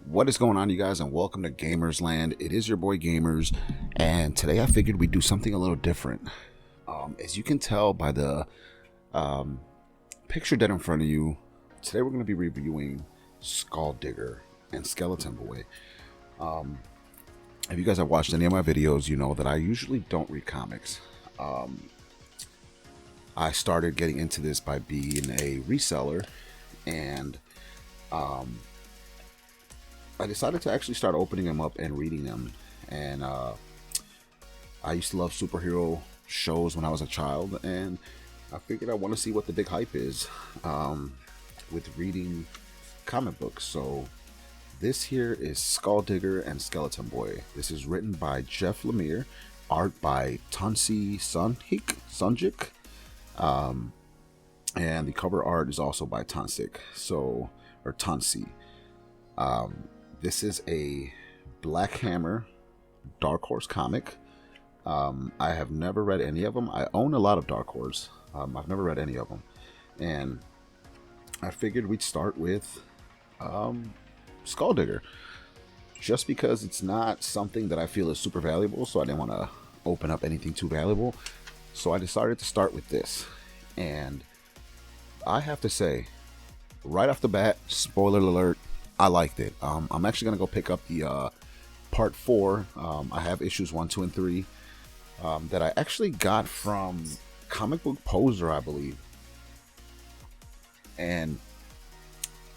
What is going on, you guys, and welcome to Gamers Land. It is your boy Gamers, and today I figured we'd do something a little different. As you can tell by the picture dead in front of you, today we're going to be reviewing Skulldigger and Skeleton Boy. If you guys have watched any of my videos, you know that I usually don't read comics. I started getting into this by being a reseller, and I decided to actually start opening them up and reading them. And I used to love superhero shows when I was a child, and I figured I want to see what the big hype is with reading comic books. So this here is Skulldigger and Skeleton Boy. This is written by Jeff Lemire, art by Tansi Sunjik, and the cover art is also by Tansi. This is a Black Hammer Dark Horse comic. I have never read any of them. I own a lot of Dark Horse. I've never read any of them. And I figured we'd start with Skulldigger. Just because it's not something that I feel is super valuable, so I didn't want to open up anything too valuable. So I decided to start with this. And I have to say, right off the bat, spoiler alert, I liked it. I'm actually going to go pick up the part 4. I have issues 1, 2, and 3 that I actually got from Comic Book Poser, I believe. And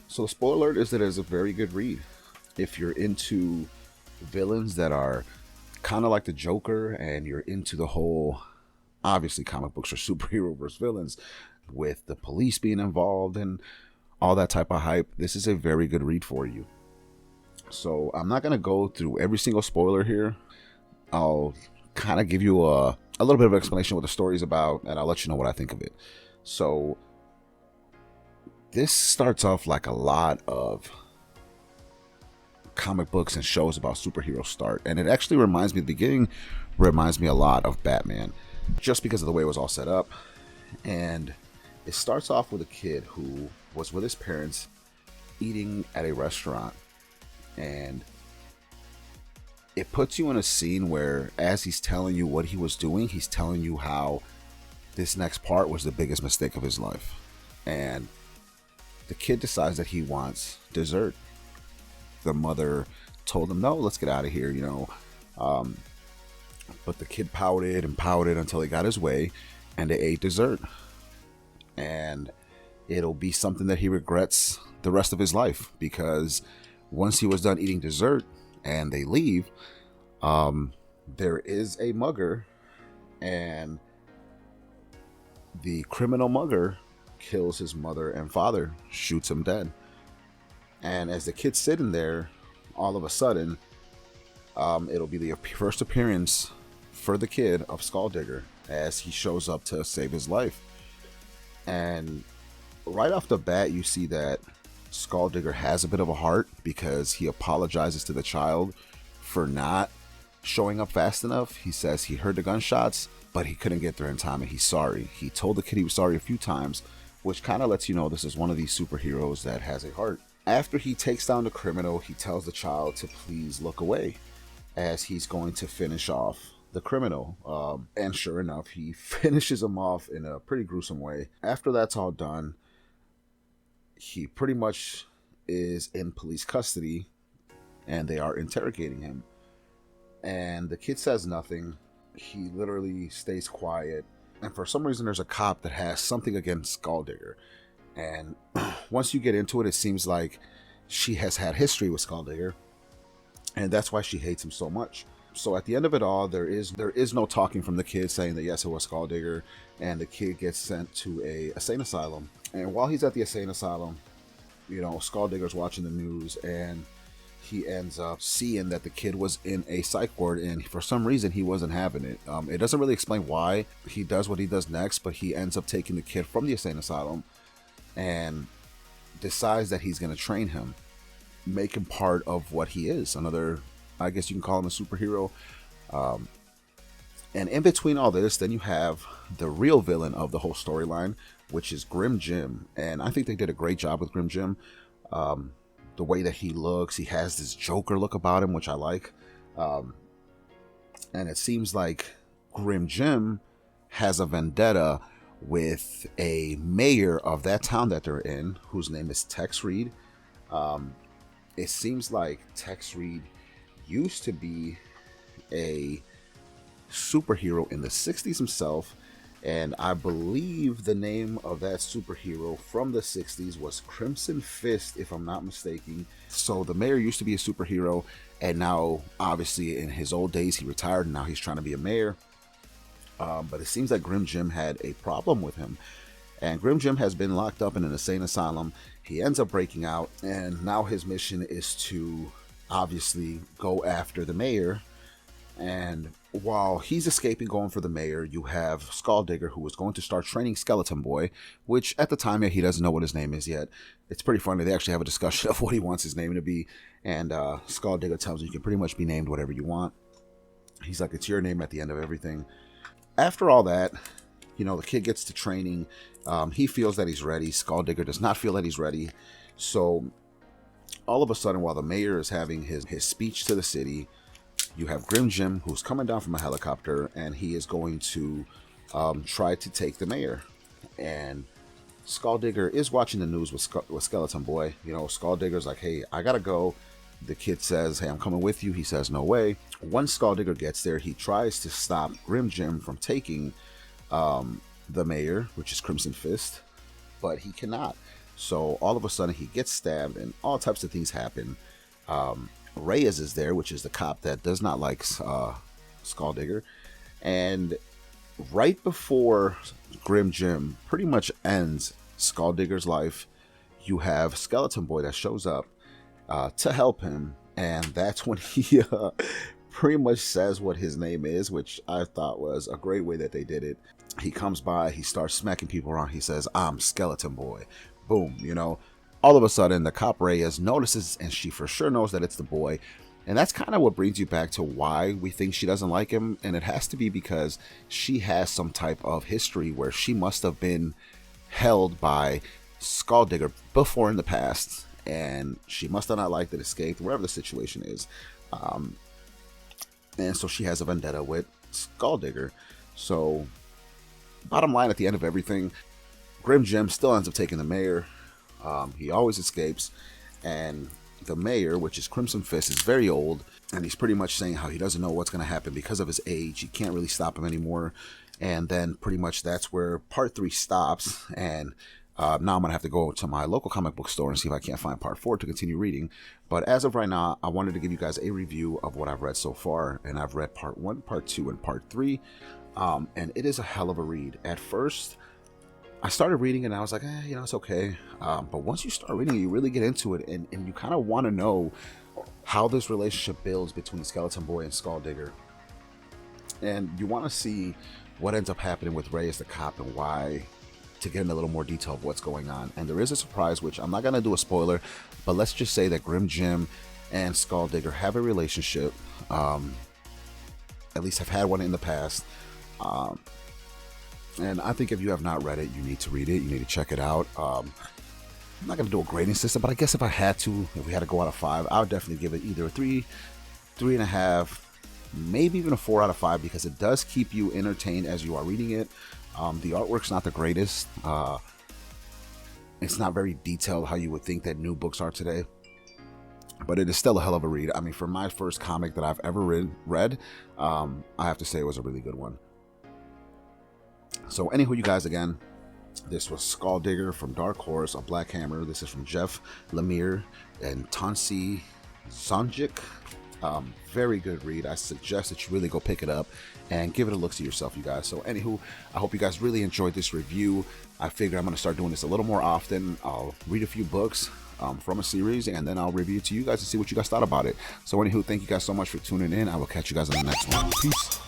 so the spoiler alert is that it is a very good read. If you're into villains that are kind of like the Joker, and you're into the whole, obviously comic books are superhero versus villains, with the police being involved and all that type of hype, this is a very good read for you. So I'm not going to go through every single spoiler here. I'll kind of give you a little bit of explanation what the story is about, and I'll let you know what I think of it. So this starts off like a lot of comic books and shows about superheroes start, and it actually reminds me, the beginning reminds me a lot of Batman, just because of the way it was all set up. And it starts off with a kid who was with his parents eating at a restaurant, and it puts you in a scene where, as he's telling you what he was doing, he's telling you how this next part was the biggest mistake of his life. And the kid decides that he wants dessert. The mother told him, no, let's get out of here, you know. But the kid pouted and pouted until he got his way, and they ate dessert. And it'll be something that he regrets the rest of his life, because once he was done eating dessert and they leave, there is a mugger, and the criminal mugger kills his mother and father, shoots him dead. And as the kid's sitting there, all of a sudden, it'll be the first appearance for the kid of Skulldigger, as he shows up to save his life. And right off the bat, you see that Skulldigger has a bit of a heart, because he apologizes to the child for not showing up fast enough. He says he heard the gunshots, but he couldn't get there in time, and he's sorry. He told the kid he was sorry a few times, which kind of lets you know this is one of these superheroes that has a heart. After he takes down the criminal, he tells the child to please look away, as he's going to finish off the criminal. And sure enough, he finishes him off in a pretty gruesome way. After that's all done, he pretty much is in police custody, and they are interrogating him. And the kid says nothing. He literally stays quiet. And for some reason, there's a cop that has something against Skulldigger. And once you get into it, it seems like she has had history with Skulldigger, and that's why she hates him so much. So at the end of it all, there is no talking from the kid saying that yes, it was Skulldigger, and the kid gets sent to a insane asylum. And while he's at the insane asylum, you know, Skulldigger's watching the news, and he ends up seeing that the kid was in a psych ward, and for some reason he wasn't having it. It doesn't really explain why he does what he does next, but he ends up taking the kid from the insane asylum and decides that he's going to train him, make him part of what he is, another, I guess you can call him a superhero. And in between all this, then you have the real villain of the whole storyline, which is Grim Jim. And I think they did a great job with Grim Jim. the way that he looks. He has this Joker look about him, which I like. And it seems like Grim Jim has a vendetta with a mayor of that town that they're in, whose name is Tex Reed. It seems like Tex Reed used to be a superhero in the 60s himself, and I believe the name of that superhero from the 60s was Crimson Fist, if I'm not mistaken. So the mayor used to be a superhero, and now obviously in his old days he retired and now he's trying to be a mayor. But it seems like Grim Jim had a problem with him, and Grim Jim has been locked up in an insane asylum. He ends up breaking out, and now his mission is to obviously go after the mayor. And while he's escaping going for the mayor, you have Skulldigger, who is going to start training Skeleton Boy, which at the time, he doesn't know what his name is yet. It's pretty funny. They actually have a discussion of what he wants his name to be, and Skulldigger tells him you can pretty much be named whatever you want. He's like, it's your name at the end of everything. After all that, the kid gets to training. He feels that he's ready. Skulldigger does not feel that he's ready. So all of a sudden, while the mayor is having his speech to the city, you have Grim Jim, who's coming down from a helicopter, and he is going to try to take the mayor. And Skulldigger is watching the news with Skeleton Boy. Skulldigger's like, hey, I gotta go. The kid says, hey, I'm coming with you. He says, no way. Once Skulldigger gets there, he tries to stop Grim Jim from taking the mayor, which is Crimson Fist, but he cannot. So all of a sudden, he gets stabbed, and all types of things happen. Reyes is there, which is the cop that does not like Skulldigger. And right before Grim Jim pretty much ends Skulldigger's life, you have Skeleton Boy that shows up to help him. And that's when he pretty much says what his name is, which I thought was a great way that they did it. He comes by, he starts smacking people around. He says, I'm Skeleton Boy. Boom, All of a sudden, the cop Reyes notices, and she for sure knows that it's the boy. And that's kind of what brings you back to why we think she doesn't like him. And it has to be because she has some type of history where she must have been held by Skulldigger before in the past. And she must have not liked it, escaped, wherever the situation is. And so she has a vendetta with Skulldigger. So, bottom line, at the end of everything, Grim Jim still ends up taking the mayor. He always escapes, and the mayor, which is Crimson Fist, is very old, and he's pretty much saying how he doesn't know what's going to happen because of his age. He can't really stop him anymore, and then pretty much that's where part 3 stops, and now I'm going to have to go to my local comic book store and see if I can't find part 4 to continue reading. But as of right now, I wanted to give you guys a review of what I've read so far, and I've read part 1, part 2, and part 3, and it is a hell of a read. At first, I started reading and I was like, it's okay. But once you start reading, you really get into it, and you kind of want to know how this relationship builds between Skeleton Boy and Skulldigger. And you want to see what ends up happening with Reyes the cop and why, to get in a little more detail of what's going on. And there is a surprise, which I'm not going to do a spoiler, but let's just say that Grim Jim and Skulldigger have a relationship, at least have had one in the past. And I think if you have not read it, you need to read it. You need to check it out. I'm not going to do a grading system, but I guess if we had to go out of 5, I would definitely give it either a 3, 3.5, maybe even a 4 out of 5, because it does keep you entertained as you are reading it. The artwork's not the greatest. It's not very detailed how you would think that new books are today, but it is still a hell of a read. I mean, for my first comic that I've ever read, I have to say it was a really good one. So anywho, you guys, again, this was Skulldigger from Dark Horse, a Black Hammer. This is from Jeff Lemire and Tansi Sanjic. Very good read. I suggest that you really go pick it up and give it a look to yourself, you guys. So anywho, I hope you guys really enjoyed this review. I figure I'm going to start doing this a little more often. I'll read a few books from a series, and then I'll review it to you guys and see what you guys thought about it. So anywho, thank you guys so much for tuning in. I will catch you guys on the next one. Peace.